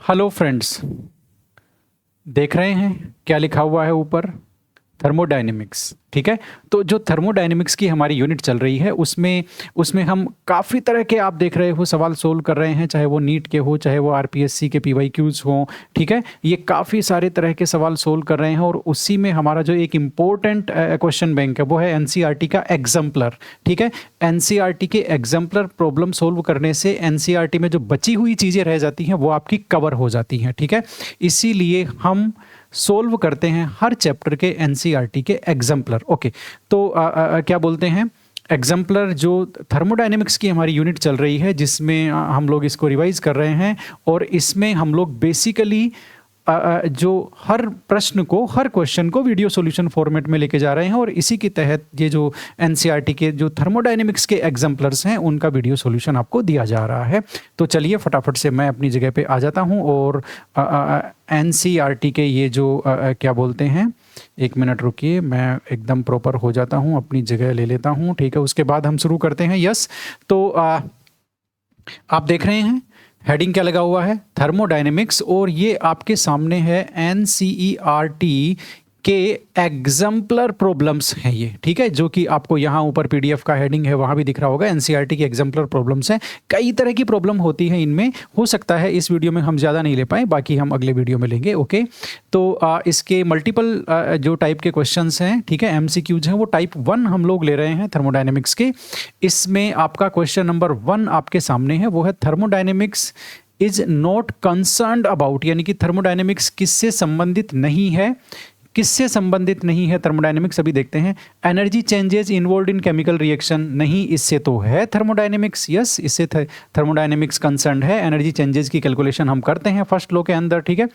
Hello friends, देख रहे हैं क्या लिखा हुआ है ऊपर? थर्मोडायनेमिक्स। ठीक है, तो जो थर्मोडायनेमिक्स की हमारी यूनिट चल रही है उसमें उसमें हम काफ़ी तरह के आप देख रहे हो सवाल सोल्व कर रहे हैं, चाहे वो नीट के हो, चाहे वो आरपीएससी के पीवाईक्यूज हों। ठीक है, ये काफ़ी सारे तरह के सवाल सोल्व कर रहे हैं और उसी में हमारा जो एक इम्पोर्टेंट क्वेश्चन बैंक है वो है एनसीईआरटी का एग्जाम्पलर। ठीक है, एनसीईआरटी के एग्जाम्पलर प्रॉब्लम सोल्व करने से एनसीईआरटी में जो बची हुई चीज़ें रह जाती हैं वो आपकी कवर हो जाती हैं। ठीक है, इसीलिए हम सोल्व करते हैं हर चैप्टर के एनसीईआरटी के एग्जाम्पलर। ओके, तो क्या बोलते हैं एग्जाम्पलर, जो थर्मोडायनेमिक्स की हमारी यूनिट चल रही है जिसमें हम लोग इसको रिवाइज कर रहे हैं और इसमें हम लोग बेसिकली जो हर प्रश्न को, हर क्वेश्चन को वीडियो सॉल्यूशन फॉर्मेट में लेके जा रहे हैं और इसी के तहत ये जो एनसीईआरटी के जो थर्मोडायनेमिक्स के एग्जाम्पलर्स हैं उनका वीडियो सॉल्यूशन आपको दिया जा रहा है। तो चलिए फटाफट से मैं अपनी जगह पे आ जाता हूं और एनसीईआरटी के ये जो क्या बोलते हैं, एक मिनट रुकिए, मैं एकदम प्रॉपर हो जाता हूं, अपनी जगह ले लेता हूं। ठीक है, उसके बाद हम शुरू करते हैं। यस, तो आप देख रहे हैं हेडिंग क्या लगा हुआ है, थर्मोडायनेमिक्स, और ये आपके सामने है एनसीईआरटी के एग्जाम्पलर प्रॉब्लम्स हैं ये। ठीक है, जो कि आपको यहाँ ऊपर पीडीएफ का हेडिंग है वहाँ भी दिख रहा होगा, एनसीईआरटी के एग्जाम्पलर प्रॉब्लम्स हैं। कई तरह की प्रॉब्लम होती है इनमें, हो सकता है इस वीडियो में हम ज़्यादा नहीं ले पाएँ, बाकी हम अगले वीडियो में लेंगे। ओके, तो इसके मल्टीपल जो टाइप के क्वेश्चंस हैं, ठीक है, एमसीक्यूज हैं, वो टाइप 1 हम लोग ले रहे हैं थर्मोडायनेमिक्स के। इसमें आपका क्वेश्चन नंबर 1 आपके सामने है, वो है thermodynamics is not concerned about, यानी कि थर्मोडायनेमिक्स किससे संबंधित नहीं है, किससे संबंधित नहीं है थर्मोडायनेमिक्स। अभी देखते हैं, energy changes involve in chemical reaction, नहीं, इससे तो है थर्मोडायनेमिक्स। यस, इससे थर्मोडायनेमिक्स कंसर्न है, एनर्जी चेंजेस की कैलकुलेशन हम करते हैं फर्स्ट लॉ के अंदर। ठीक है,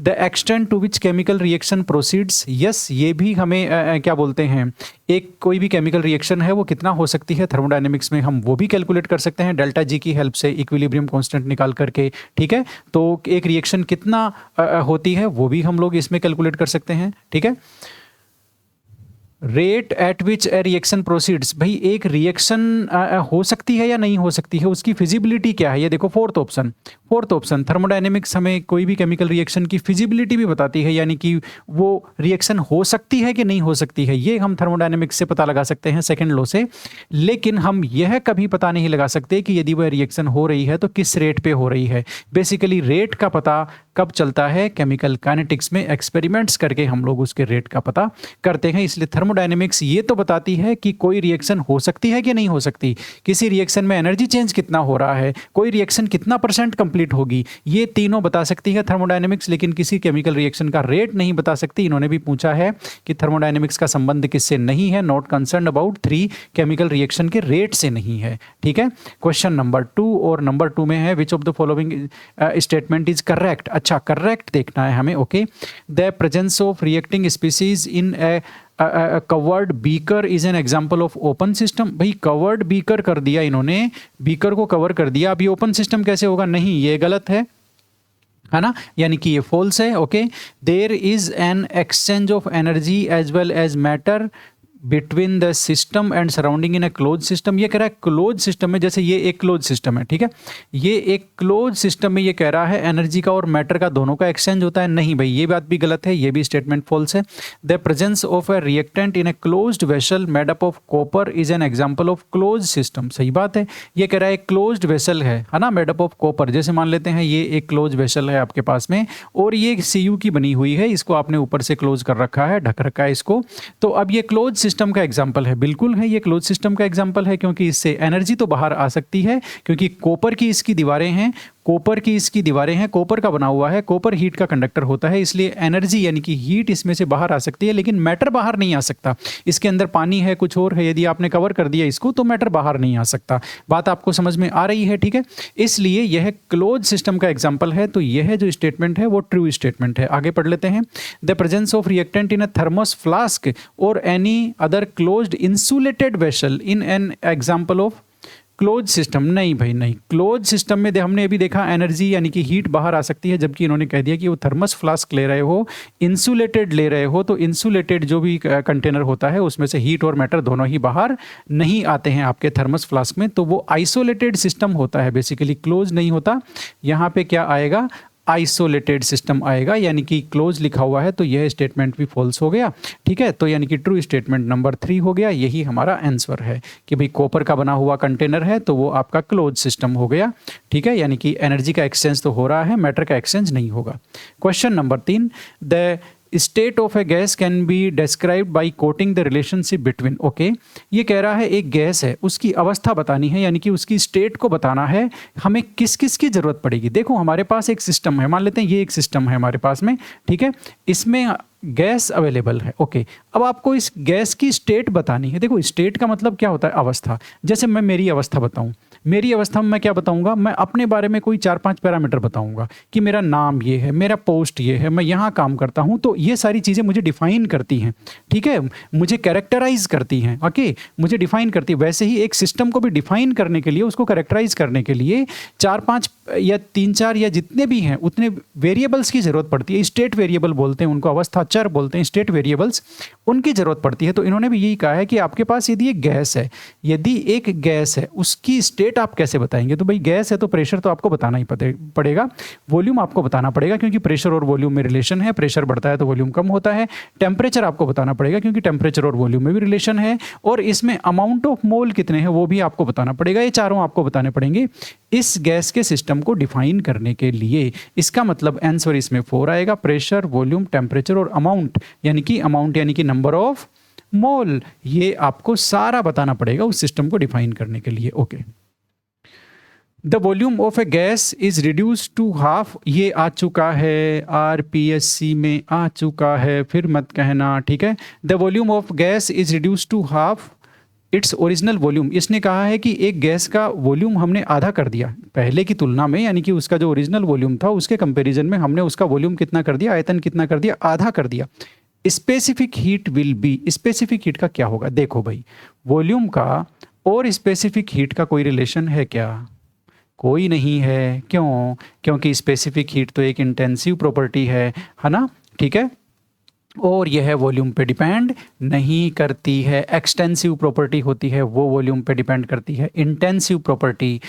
the extent to which chemical reaction proceeds, yes, ये भी हमें क्या बोलते हैं, एक कोई भी केमिकल रिएक्शन है वो कितना हो सकती है थर्मोडायनेमिक्स में, हम वो भी कैलकुलेट कर सकते हैं डेल्टा जी की हेल्प से, इक्विलिब्रियम कांस्टेंट निकाल करके। ठीक है, तो एक रिएक्शन कितना होती है वो भी हम लोग इसमें कैलकुलेट कर सकते हैं। ठीक है, rate at which A reaction proceeds, भाई एक रिएक्शन हो सकती है या नहीं हो सकती है, उसकी फिजिबिलिटी क्या है, ये देखो फोर्थ ऑप्शन थर्मोडायनेमिक्स हमें कोई भी केमिकल रिएक्शन की फिजिबिलिटी भी बताती है, यानी कि वो रिएक्शन हो सकती है कि नहीं हो सकती है, ये हम थर्मोडायनेमिक्स से पता लगा सकते हैं सेकेंड लॉ से। लेकिन हम यह कभी पता नहीं लगा सकते कि यदि वह रिएक्शन हो रही है तो किस रेट पे हो रही है। बेसिकली रेट का पता कब चलता है, केमिकल काइनेटिक्स में एक्सपेरिमेंट्स करके हम लोग उसके रेट का पता करते हैं। इसलिए थर्मोडायनेमिक्स ये तो बताती है कि कोई रिएक्शन हो सकती है कि नहीं हो सकती, किसी रिएक्शन में एनर्जी चेंज कितना हो रहा है, कोई रिएक्शन कितना % कंप्लीट होगी, ये तीनों बता सकती है थर्मोडायनेमिक्स, लेकिन किसी केमिकल रिएक्शन का रेट नहीं बता सकती। इन्होंने भी पूछा है कि थर्मोडायनेमिक्स का संबंध किससे नहीं है, not concern about 3 chemical reaction के रेट से नहीं है। ठीक है, क्वेश्चन नंबर 2 और नंबर 2 में है which of the following statement is correct. अच्छा, करेक्ट देखना है हमें। Okay, the presence of reacting species in A covered beaker is an example of open system. भाई कवर्ड बीकर कर दिया इन्होंने, बीकर को कवर कर दिया, अब ये ओपन सिस्टम कैसे होगा, नहीं, ये गलत है ना, यानी कि ये फॉल्स है। Okay, there is an exchange of energy as well as matter between the system and surrounding in a close system. ये कह रहा है क्लोज सिस्टम में, जैसे ये एक क्लोज सिस्टम है, ठीक है, ये एक क्लोज सिस्टम में ये कह रहा है एनर्जी का और मैटर का दोनों का एक्सचेंज होता है, नहीं भाई, ये बात भी गलत है, ये भी स्टेटमेंट फॉल्स है। The presence of A reactant in a closed vessel made up of copper is an example of close system. सही बात है, ये कह रहा है क्लोज्ड वेसल है ना, मेड अप ऑफ कॉपर। जैसे मान लेते हैं ये एक क्लोज वेसल है आपके पास में और ये सीयू की बनी हुई है, इसको आपने ऊपर से क्लोज कर रखा है, ढक रखा है इसको, तो अब ये क्लोज सिस्टम का एग्जांपल है, बिल्कुल है, ये क्लोज सिस्टम का एग्जांपल है, क्योंकि इससे एनर्जी तो बाहर आ सकती है, क्योंकि कॉपर की इसकी दीवारें हैं, कॉपर का बना हुआ है, कॉपर हीट का कंडक्टर होता है, इसलिए एनर्जी यानी कि हीट इसमें से बाहर आ सकती है, लेकिन मैटर बाहर नहीं आ सकता। इसके अंदर पानी है, कुछ और है, यदि आपने कवर कर दिया इसको तो मैटर बाहर नहीं आ सकता। बात आपको समझ में आ रही है? ठीक है, इसलिए यह क्लोज सिस्टम का एग्जाम्पल है, तो यह जो स्टेटमेंट है वो ट्रू स्टेटमेंट है। आगे पढ़ लेते हैं, the presence of reactant in a thermos flask और any other closed insulated vessel in an example of close system. नहीं भाई नहीं, क्लोज सिस्टम में हमने अभी देखा एनर्जी यानी कि हीट बाहर आ सकती है, जबकि इन्होंने कह दिया कि वो थर्मस फ्लास्क ले रहे हो, इंसुलेटेड ले रहे हो, तो इंसुलेटेड जो भी कंटेनर होता है उसमें से हीट और मैटर दोनों ही बाहर नहीं आते हैं आपके थर्मस फ्लास्क में, तो वो आइसोलेटेड सिस्टम होता है, बेसिकली क्लोज नहीं होता। यहाँ पे क्या आएगा, आइसोलेटेड सिस्टम आएगा, यानी कि क्लोज लिखा हुआ है तो यह स्टेटमेंट भी फॉल्स हो गया। ठीक है, तो यानी कि ट्रू स्टेटमेंट नंबर 3 हो गया। यही हमारा आंसर है कि भाई कॉपर का बना हुआ कंटेनर है तो वो आपका क्लोज सिस्टम हो गया। ठीक है, यानी कि एनर्जी का एक्सचेंज तो हो रहा है, मैटर का एक्सचेंज नहीं होगा। Question number 3, the state of a gas can be described by coating the relationship between. Okay, ये कह रहा है एक गैस है, उसकी अवस्था बतानी है, यानी कि उसकी स्टेट को बताना है। हमें किस किस की जरूरत पड़ेगी? देखो हमारे पास एक सिस्टम है, मान लेते हैं ये एक सिस्टम है हमारे पास में। ठीक है, इसमें गैस अवेलेबल है। ओके, अब आपको इस गैस की स्टेट बतानी है। देखो स्टेट का मतलब क्या होता है? अवस्था। जैसे मैं मेरी अवस्था बताऊं, मेरी अवस्था में मैं क्या बताऊंगा? मैं अपने बारे में कोई 4-5 पैरामीटर बताऊंगा कि मेरा नाम ये है, मेरा पोस्ट ये है, मैं यहाँ काम करता हूँ। तो ये सारी चीज़ें मुझे डिफाइन करती हैं। ठीक है, मुझे कैरेक्टराइज करती हैं। ओके, मुझे डिफाइन करती है। वैसे ही एक सिस्टम को भी डिफाइन करने के लिए, उसको कैरेक्टराइज करने के लिए 4-5 या 3-4 या जितने भी हैं उतने वेरिएबल्स की जरूरत पड़ती है। स्टेट वेरिएबल बोलते हैं उनको, अवस्था चर बोलते हैं, स्टेट वेरिएबल्स, उनकी जरूरत पड़ती है। तो इन्होंने भी यही कहा है कि आपके पास यदि एक गैस है, यदि एक गैस है, उसकी स्टेट आप कैसे बताएंगे? तो भाई गैस है तो प्रेशर तो आपको बताना ही पड़ेगा, वॉल्यूम आपको बताना पड़ेगा क्योंकि प्रेशर और वॉल्यूम में रिलेशन है। प्रेशर बढ़ता है तो वॉल्यूम कम होता है। टेम्परेचर आपको बताना पड़ेगा क्योंकि टेम्परेचर और वॉल्यूम में भी रिलेशन है। और इसमें अमाउंट ऑफ मोल कितने हैं वो भी आपको बताना पड़ेगा। ये चारों आपको बताने पड़ेंगे इस गैस के सिस्टम को डिफाइन करने के लिए। इसका मतलब आंसर इसमें 4 आएगा, प्रेशर, वॉल्यूम, टेम्परेचर और अमाउंट, यानी कि नंबर ऑफ मोल। ये आपको सारा बताना पड़ेगा उस सिस्टम को डिफाइन करने के लिए। Okay, the volume of a gas is reduce to half, ये आ चुका है, आरपीएससी में आ चुका है, फिर मत कहना। ठीक है, the volume of gas is reduce to half its original volume. इसने कहा है कि एक गैस का वॉल्यूम हमने आधा कर दिया पहले की तुलना में, यानी कि उसका जो ओरिजिनल वॉल्यूम था उसके कंपैरिजन में हमने उसका वॉल्यूम कितना कर दिया, आयतन कितना कर दिया, आधा कर दिया। Specific heat will be, specific heat का क्या होगा? देखो भाई, वॉल्यूम का और स्पेसिफिक हीट का कोई रिलेशन है क्या? कोई नहीं है। क्यों? क्योंकि स्पेसिफिक हीट तो एक इंटेंसिव प्रॉपर्टी है ना। ठीक है, और यह वॉल्यूम पे डिपेंड नहीं करती है। एक्सटेंसिव प्रॉपर्टी होती है वो वॉल्यूम पे डिपेंड करती है। इंटेंसिव प्रॉपर्टी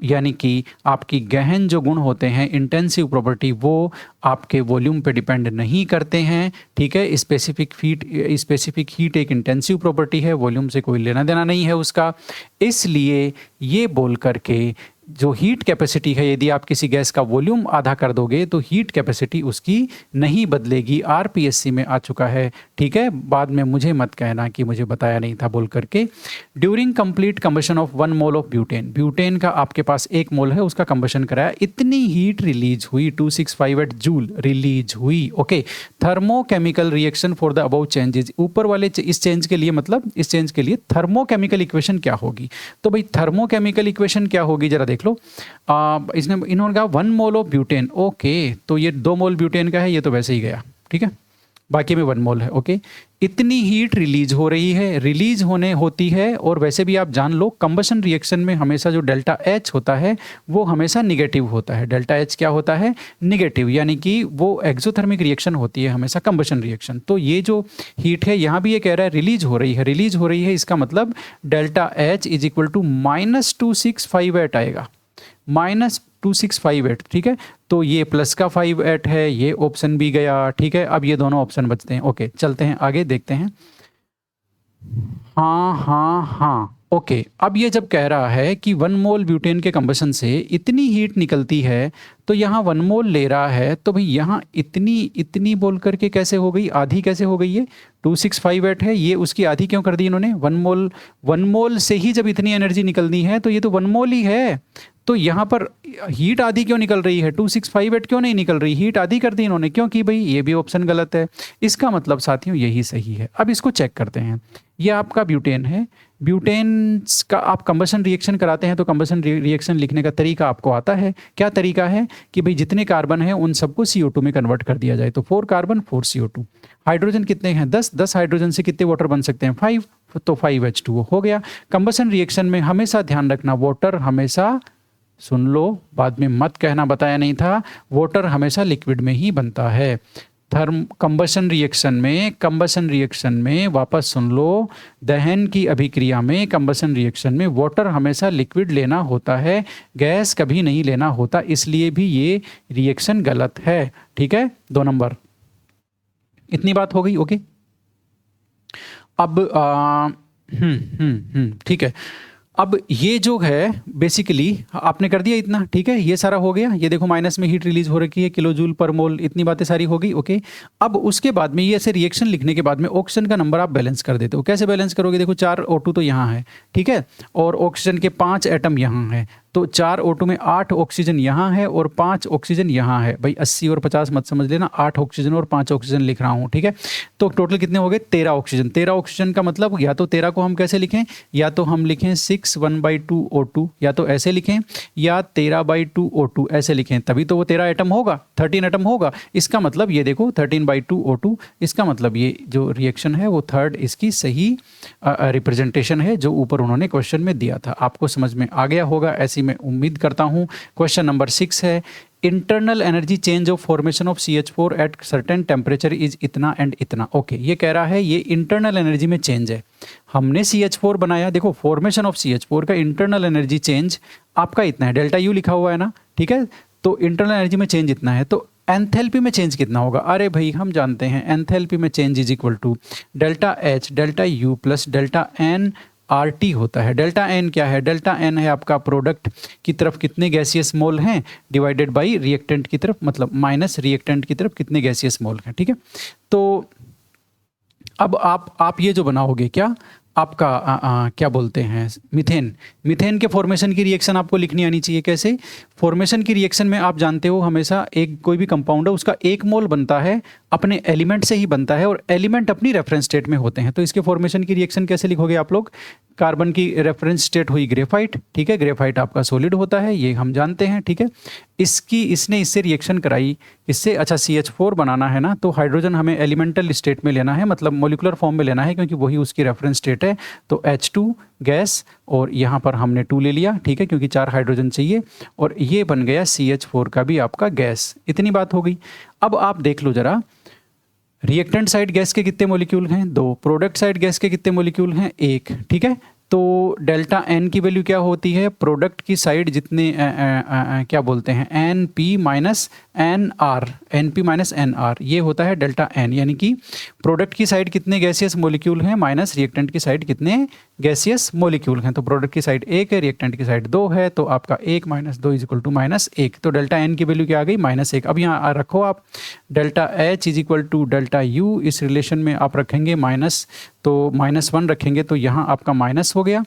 यानी कि आपकी गहन जो गुण होते हैं, इंटेंसिव प्रॉपर्टी, वो आपके वॉल्यूम पे डिपेंड नहीं करते हैं। ठीक है, स्पेसिफिक हीट एक इंटेंसिव प्रॉपर्टी है, वॉल्यूम से कोई लेना देना नहीं है उसका। इसलिए ये बोल करके जो हीट कैपेसिटी है, यदि आप किसी गैस का वॉल्यूम आधा कर दोगे तो हीट कैपेसिटी उसकी नहीं बदलेगी। आरपीएससी में आ चुका है। ठीक है, बाद में मुझे मत कहना कि मुझे बताया नहीं था बोल करके। During complete combustion of 1 mole of butane, butane का आपके पास 1 मोल है, उसका कंबशन कराया, इतनी हीट रिलीज हुई, 2658 जूल रिलीज हुई। Okay, thermochemical reaction for the above changes, ऊपर वाले इस चेंज के लिए, मतलब इस चेंज के लिए थर्मोकेमिकल इक्वेशन क्या होगी? तो भाई थर्मोकेमिकल इक्वेशन क्या होगी जरा देख लो। इन्होंने कहा 1 मोल ऑफ ब्यूटेन। ओके, तो ये 2 मोल ब्यूटेन का है, ये तो वैसे ही गया। ठीक है, बाकी में 1 मोल है। ओके, इतनी हीट रिलीज हो रही है, रिलीज होती है। और वैसे भी आप जान लो, कंबशन रिएक्शन में हमेशा जो डेल्टा एच होता है वो हमेशा निगेटिव होता है। डेल्टा एच क्या होता है? निगेटिव, यानी कि वो एक्सोथर्मिक रिएक्शन होती है हमेशा कंबशन रिएक्शन। तो ये जो हीट है यहाँ भी ये कह रहा है रिलीज हो रही है, रिलीज हो रही है, इसका मतलब delta H is equal to -2658 आएगा, -2658। ठीक है, तो ये प्लस का 58 है, ये ऑप्शन भी गया। ठीक है, अब ये दोनों ऑप्शन बचते हैं। ओके, चलते हैं आगे, देखते हैं। हाँ, ओके, अब ये जब कह रहा है कि 1 मोल ब्यूटेन के कंबशन से इतनी हीट निकलती है, तो यहाँ 1 मोल ले रहा है, तो भाई यहाँ इतनी बोल करके कैसे हो गई, आधी कैसे हो गई? ये 2658 है, ये उसकी आधी क्यों कर दी इन्होंने? 1 मोल से ही जब इतनी एनर्जी निकलनी है तो ये तो 1 मोल ही है। तो यहाँ पर हीट आधी क्यों निकल रही है? 2658 क्यों नहीं निकल रही? हीट आधी कर दी इन्होंने, क्योंकि भाई ये भी ऑप्शन गलत है। इसका मतलब साथियों यही सही है। अब इसको चेक करते हैं। ये आपका ब्यूटेन है, ब्यूटेन का आप कंबशन रिएक्शन कराते हैं तो कंबशन रिएक्शन लिखने का तरीका आपको आता है। क्या तरीका है कि भाई जितने कार्बन हैं उन सबको CO2 में कन्वर्ट कर दिया जाए। तो 4 कार्बन 4 CO2। हाइड्रोजन कितने हैं? 10 हाइड्रोजन से कितने वाटर बन सकते हैं? 5, तो 5H2O हो गया। कंबशन रिएक्शन में हमेशा ध्यान रखना, वाटर हमेशा, सुन लो बाद में मत कहना बताया नहीं था, वाटर हमेशा लिक्विड में ही बनता है। कंबशन रिएक्शन में वापस सुन लो, दहन की अभिक्रिया में, कंबशन रिएक्शन में वाटर हमेशा लिक्विड लेना होता है, गैस कभी नहीं लेना होता, इसलिए भी ये रिएक्शन गलत है। ठीक है, 2 नंबर। इतनी बात हो गई। ओके, अब ठीक है। अब ये जो है बेसिकली आपने कर दिया इतना, ठीक है, ये सारा हो गया। ये देखो माइनस में हीट रिलीज हो रखी है, किलो जूल पर मोल, इतनी बातें सारी हो गई। ओके, अब उसके बाद में ये ऐसे रिएक्शन लिखने के बाद में ऑक्सीजन का नंबर आप बैलेंस कर देते हो। कैसे बैलेंस करोगे? देखो 4 O2 तो यहाँ है, ठीक है, और ऑक्सीजन के 5 एटम यहाँ है, तो 4 O2 में 8 ऑक्सीजन यहाँ है और 5 ऑक्सीजन यहाँ है। भाई 80 और 50 मत समझ लेना, 8 ऑक्सीजन और 5 ऑक्सीजन लिख रहा हूँ, ठीक है। तो टोटल कितने हो गए? 13 ऑक्सीजन। 13 ऑक्सीजन का मतलब या तो 13 को हम कैसे लिखें, या तो हम लिखें 6 1/2 O2, या तो ऐसे लिखें, या 13/2 O2 ऐसे लिखें, तभी तो वो 13 एटम होगा, 13 एटम होगा। इसका मतलब ये देखो 13/2 O2, इसका मतलब ये जो रिएक्शन है वो थर्ड इसकी सही रिप्रेजेंटेशन है जो ऊपर उन्होंने क्वेश्चन में दिया था। आपको समझ में आ गया होगा ऐसी मैं उम्मीद करता हूँ। क्वेश्चन नंबर 6 है, internal energy change of formation of CH4 at certain temperature is इतना एंड इतना। ओके, ये कह रहा है ये इंटरनल एनर्जी में चेंज है। हमने CH4 बनाया, देखो फॉर्मेशन ऑफ CH4 का इंटरनल एनर्जी चेंज आपका इतना है, डेल्टा U लिखा हुआ है ना, ठीक है, तो इंटरनल एनर्जी में चेंज इतना है, तो एंथैल्पी में चेंज कितना होगा? अरे भाई हम जानते हैं एंथैल्पी में change is equal to delta H delta U plus delta N RT होता है। डेल्टा N क्या है? डेल्टा N है आपका प्रोडक्ट की तरफ कितने गैसियस मोल हैं डिवाइडेड बाय रिएक्टेंट की तरफ, मतलब माइनस रिएक्टेंट की तरफ कितने गैसियस मोल हैं, ठीक है। तो अब आप ये जो बनाओगे क्या आपका क्या बोलते हैं, मीथेन के फॉर्मेशन की रिएक्शन आपको लिखनी आनी चाहिए। कैसे? फॉर्मेशन की रिएक्शन में आप जानते हो हमेशा एक कोई भी कंपाउंड है उसका 1 मोल बनता है अपने एलिमेंट से ही बनता है, और एलिमेंट अपनी रेफरेंस स्टेट में होते हैं। तो इसके फॉर्मेशन की रिएक्शन कैसे लिखोगे आप लोग? कार्बन की रेफरेंस स्टेट हुई ग्रेफाइट, ठीक है, ग्रेफाइट आपका सॉलिड होता है, ये हम जानते हैं, ठीक है। इसने इससे रिएक्शन कराई, इससे अच्छा CH4 बनाना है ना, तो हाइड्रोजन हमें एलिमेंटल स्टेट में लेना है, मतलब मोलिकुलर फॉर्म में लेना है, क्योंकि वही उसकी रेफरेंस स्टेट है। तो H2 गैस, और यहाँ पर हमने 2 ले लिया, ठीक है, क्योंकि 4 हाइड्रोजन चाहिए, और ये बन गया CH4 का भी आपका गैस। इतनी बात हो गई। अब आप देख लो जरा, रिएक्टेंट साइड गैस के कितने मॉलिक्यूल हैं? 2। प्रोडक्ट साइड गैस के कितने मॉलिक्यूल हैं? 1, ठीक है। तो डेल्टा N की वैल्यू क्या होती है? प्रोडक्ट की साइड जितने क्या बोलते हैं, NP माइनस NR, ये होता है डेल्टा N, यानी कि प्रोडक्ट की साइड कितने गैसियस मॉलिक्यूल हैं माइनस रिएक्टेंट की साइड कितने गैसियस मॉलिक्यूल हैं। तो प्रोडक्ट की साइड 1 है, रिएक्टेंट की साइड 2 है, तो आपका 1 - 2 = -1। तो डेल्टा N की वैल्यू क्या आ गई? -1। अब यहाँ रखो आप डेल्टा H = डेल्टा U, इस रिलेशन में आप रखेंगे माइनस, तो -1 रखेंगे तो यहाँ आपका माइनस हो गया,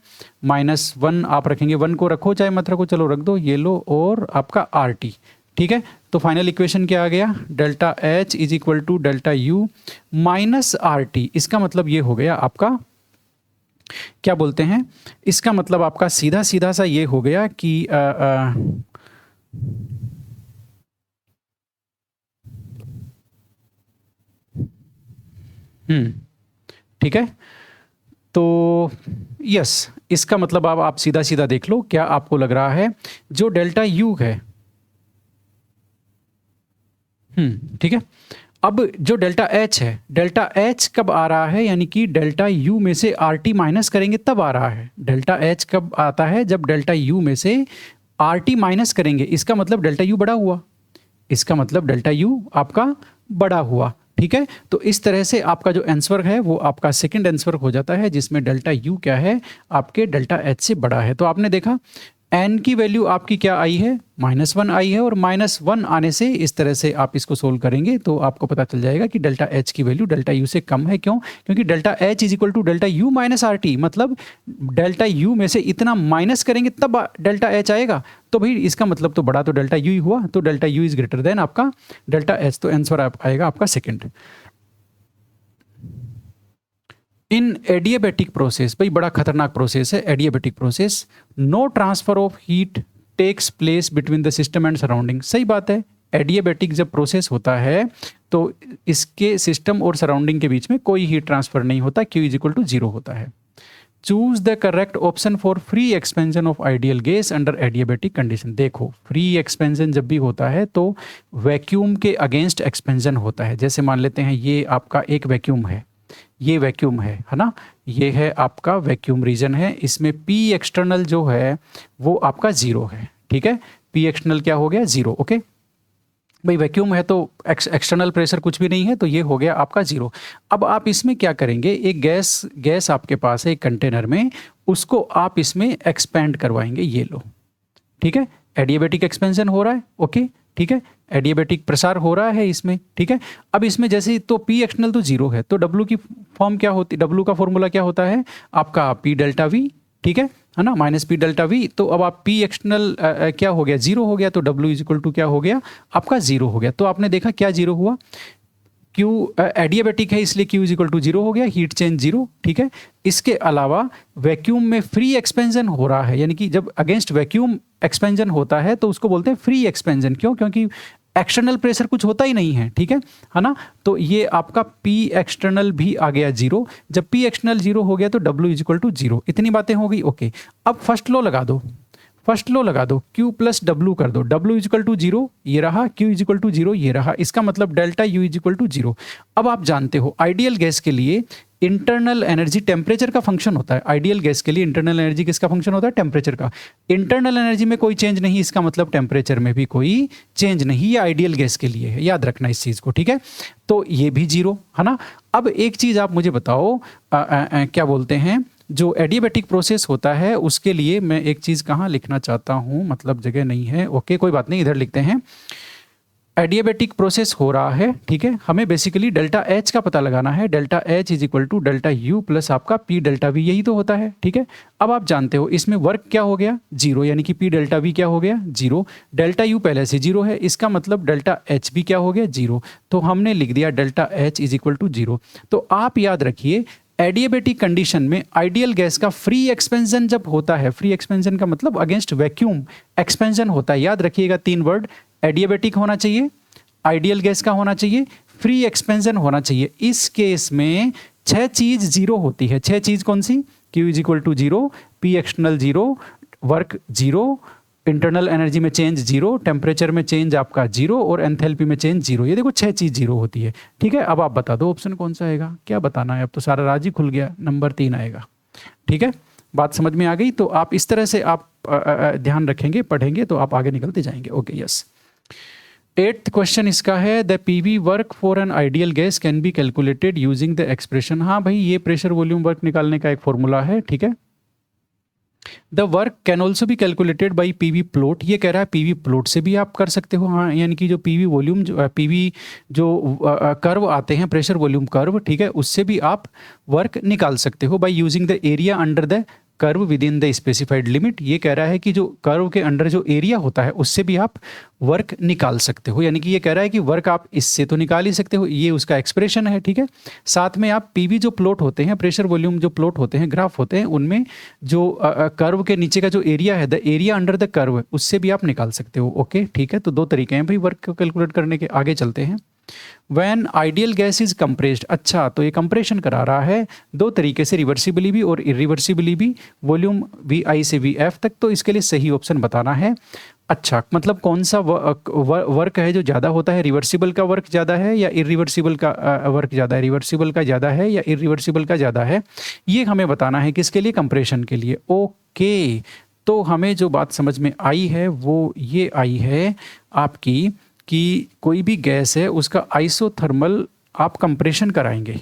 -1 आप रखेंगे, 1 को रखो चाहे मत रखो, चलो रख दो, ये लो, और आपका RT, ठीक है। तो फाइनल इक्वेशन क्या आ गया? Delta H = delta U minus RT। इसका मतलब ये हो गया आपका, क्या बोलते हैं, इसका मतलब आपका सीधा सीधा सा ये हो गया कि ठीक है। तो यस, इसका मतलब अब आप सीधा सीधा देख लो, क्या आपको लग रहा है जो डेल्टा U है, ठीक है। अब जो डेल्टा H है, डेल्टा H कब आ रहा है, यानी कि डेल्टा U में से RT माइनस करेंगे तब आ रहा है। डेल्टा H कब आता है? जब डेल्टा U में से RT माइनस करेंगे, इसका मतलब डेल्टा U बड़ा हुआ, इसका मतलब डेल्टा U आपका बड़ा हुआ, ठीक है। तो इस तरह से आपका जो आंसर है वो आपका सेकंड आंसर हो जाता है, जिसमें डेल्टा U क्या है, आपके डेल्टा H से बड़ा है। तो आपने देखा N की वैल्यू आपकी क्या आई है? -1 आई है, और -1 आने से इस तरह से आप इसको सोल्व करेंगे तो आपको पता चल जाएगा कि डेल्टा H की वैल्यू डेल्टा U से कम है। क्यों? क्योंकि delta H = delta U minus RT, मतलब डेल्टा U में से इतना माइनस करेंगे तब डेल्टा H आएगा। तो भाई इसका मतलब तो बड़ा तो डेल्टा U ही हुआ, तो delta U is greater than आपका डेल्टा H, तो आंसर आएगा आपका सेकेंड। इन एडियाबैटिक प्रोसेस, भाई बड़ा खतरनाक प्रोसेस है adiabatic process, no transfer of heat takes place between the system and surrounding. सही बात है, एडियाबैटिक जब प्रोसेस होता है तो इसके सिस्टम और सराउंडिंग के बीच में कोई हीट ट्रांसफर नहीं होता, Q = 0 होता है। Choose the correct option for free expansion of ideal gas under adiabatic condition. देखो फ्री एक्सपेंशन जब भी होता है तो वैक्यूम के अगेंस्ट एक्सपेंशन होता है। जैसे मान लेते हैं ये आपका एक वैक्यूम है, ये वैक्यूम है ना, ये है आपका वैक्यूम रीजन है, इसमें पी एक्सटर्नल जो है वो आपका जीरो है, ठीक है, पी एक्सटर्नल क्या हो गया, जीरो। ओके भाई वैक्यूम है तो एक्सटर्नल प्रेशर कुछ भी नहीं है, तो ये हो गया आपका जीरो। अब आप इसमें क्या करेंगे, एक गैस आपके पास है एक कंटेनर में, उसको आप इसमें एक्सपेंड करवाएंगे, ये लो, ठीक है, एडियाबेटिक एक्सपेंशन हो रहा है, ओके ठीक है, एडियाबेटिक प्रसार हो रहा है इसमें, ठीक है। अब इसमें जैसे तो पी एक्सटर्नल तो जीरो है, तो डब्ल्यू की फॉर्म क्या होती, डब्ल्यू का फॉर्मूला क्या होता है आपका पी डेल्टा वी, ठीक है ना, माइनस पी डेल्टा वी। तो अब आप पी एक्सटर्नल क्या हो गया, जीरो हो गया, तो डब्ल्यू इज इक्वल टू क्या हो गया आपका जीरो हो गया। तो आपने देखा क्या जीरो हुआ, क्यू एडियाबेटिक है इसलिए Q is equal to zero हो गया, हीट चेंज जीरो, ठीक है। इसके अलावा वैक्यूम में फ्री एक्सपेंशन हो रहा है, यानी कि जब अगेंस्ट वैक्यूम एक्सपेंशन होता है तो उसको बोलते हैं फ्री एक्सपेंशन। क्यों, क्योंकि एक्सटर्नल प्रेशर कुछ होता ही नहीं है, ठीक है ना। तो ये आपका पी एक्सटर्नल भी आ गया जीरो। जब पी एक्सटर्नल जीरो हो गया तो W is equal to zero. इतनी बातें हो गई, ओके। अब फर्स्ट लॉ लगा दो, फर्स्ट लॉ लगा दो, Q प्लस डब्ल्यू कर दो, W is equal to zero ये रहा, Q is equal to zero ये रहा, इसका मतलब delta U is equal to zero. अब आप जानते हो आइडियल गैस के लिए इंटरनल एनर्जी टेम्परेचर का फंक्शन होता है। आइडियल गैस के लिए इंटरनल एनर्जी किसका फंक्शन होता है, टेम्परेचर का। इंटरनल एनर्जी में कोई चेंज नहीं, इसका मतलब टेम्परेचर में भी कोई चेंज नहीं, ये आइडियल गैस के लिए है, याद रखना इस चीज़ को, ठीक है। तो ये भी जीरो है ना। अब एक चीज़ आप मुझे बताओ, क्या बोलते हैं, जो एडियाबेटिक प्रोसेस होता है उसके लिए मैं एक चीज़ कहाँ लिखना चाहता हूँ, मतलब जगह नहीं है, ओके कोई बात नहीं, इधर लिखते हैं। एडियाबेटिक प्रोसेस हो रहा है, ठीक है, हमें बेसिकली डेल्टा एच का पता लगाना है। Delta H is equal to delta U plus आपका पी डेल्टा वी, यही तो होता है, ठीक है। अब आप जानते हो इसमें वर्क क्या हो गया, जीरो, यानी कि पी डेल्टा वी क्या हो गया, जीरो। डेल्टा यू पहले से जीरो है, इसका मतलब डेल्टा एच भी क्या हो गया, जीरो। तो हमने लिख दिया delta H is equal to zero. तो आप याद रखिए एडियाबेटिक कंडीशन में आइडियल गैस का फ्री एक्सपेंशन जब होता है, फ्री एक्सपेंशन का मतलब अगेंस्ट वैक्यूम एक्सपेंशन होता है। याद रखिएगा तीन वर्ड, एडियाबेटिक होना चाहिए, आइडियल गैस का होना चाहिए, फ्री एक्सपेंशन होना चाहिए। इस केस में छह चीज जीरो होती है। छह चीज कौन सी, Q is equal to zero, P external zero, work zero, internal energy में चेंज जीरो, टेम्परेचर में चेंज आपका जीरो, और एंथैल्पी में चेंज जीरो। ये देखो छह चीज जीरो होती है, ठीक है। अब आप बता दो ऑप्शन कौन सा आएगा, क्या बताना है, अब तो सारा राज ही खुल गया, नंबर 3 आएगा, ठीक है। बात समझ में आ गई। तो आप इस तरह से आप ध्यान रखेंगे, पढ़ेंगे तो आप आगे निकलते जाएंगे, ओके यस। 8th क्वेश्चन इसका है, the PV work for an ideal gas can be calculated using the expression. हाँ भाई ये प्रेशर वॉल्यूम वर्क निकालने का एक फॉर्मूला है, ठीक है। The work can also be calculated by PV plot, ये कह रहा है पीवी प्लॉट से भी आप कर सकते हो, हाँ, यानी कि जो पीवी वॉल्यूम जो पीवी जो कर्व आते हैं, प्रेशर वॉल्यूम कर्व, ठीक है, उससे भी आप वर्क निकाल सकते हो by using the area under the curve with in the specified limit. ये कह रहा है कि जो कर्व के अंडर जो एरिया होता है उससे भी आप वर्क निकाल सकते हो, यानी कि ये कह रहा है कि वर्क आप इससे तो निकाल ही सकते हो, ये उसका एक्सप्रेशन है, ठीक है। साथ में आप पीवी जो प्लॉट होते हैं, प्रेशर वॉल्यूम जो प्लॉट होते हैं, ग्राफ होते हैं, उनमें जो कर्व के नीचे का जो एरिया है, the area under the curve, उससे भी आप निकाल सकते हो, ओके ठीक है। तो दो तरीके हैं भाई वर्क को कैलकुलेट करने के। आगे चलते हैं। When ideal gas is compressed, अच्छा तो ये कंप्रेशन करा रहा है दो तरीके से, रिवर्सिबली भी और इरिवर्सिबली भी, वॉल्यूम VI से VF तक। तो इसके लिए सही ऑप्शन बताना है। अच्छा मतलब कौन सा वर्क है जो ज़्यादा होता है, रिवर्सिबल का वर्क ज़्यादा है या इरिवर्सिबल का वर्क ज़्यादा है, रिवर्सिबल का ज़्यादा है या इरिवर्सिबल का ज़्यादा है, ये हमें बताना है। किसके लिए, कंप्रेशन के लिए, ओके। तो हमें जो बात समझ में आई है वो ये आई है आपकी कि कोई भी गैस है उसका आइसोथर्मल आप कंप्रेशन कराएंगे,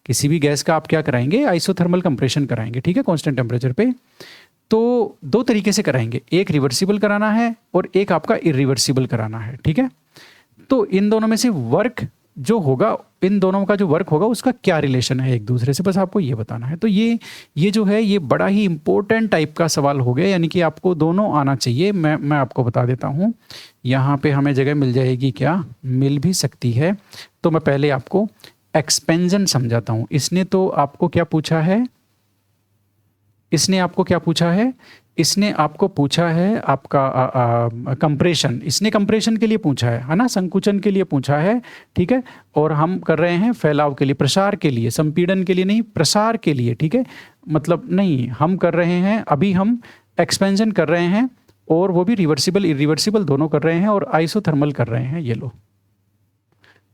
किसी भी गैस का आप क्या कराएंगे, आइसोथर्मल कंप्रेशन कराएंगे, ठीक है, कांस्टेंट टेम्परेचर पे। तो दो तरीके से कराएंगे, एक रिवर्सिबल कराना है और एक आपका इरिवर्सिबल कराना है, ठीक है। तो इन दोनों में से वर्क जो होगा, इन दोनों का जो वर्क होगा उसका क्या रिलेशन है एक दूसरे से, बस आपको ये बताना है। तो ये जो है ये बड़ा ही इंपॉर्टेंट टाइप का सवाल हो गया, यानी कि आपको दोनों आना चाहिए। मैं आपको बता देता हूँ, यहाँ पे हमें जगह मिल जाएगी, क्या मिल भी सकती है। तो मैं पहले आपको एक्सपेंशन समझाता हूँ। इसने तो आपको क्या पूछा है, इसने आपको क्या पूछा है, इसने आपको पूछा है आपका कंप्रेशन, इसने कंप्रेशन के लिए पूछा है ना, संकुचन के लिए पूछा है, ठीक है। और हम कर रहे हैं फैलाव के लिए, प्रसार के लिए, संपीड़न के लिए नहीं, प्रसार के लिए, ठीक है। मतलब नहीं, हम कर रहे हैं अभी, हम एक्सपेंशन कर रहे हैं, और वो भी रिवर्सिबल इरिवर्सिबल दोनों कर रहे हैं, और आइसोथर्मल कर रहे हैं, ये लो,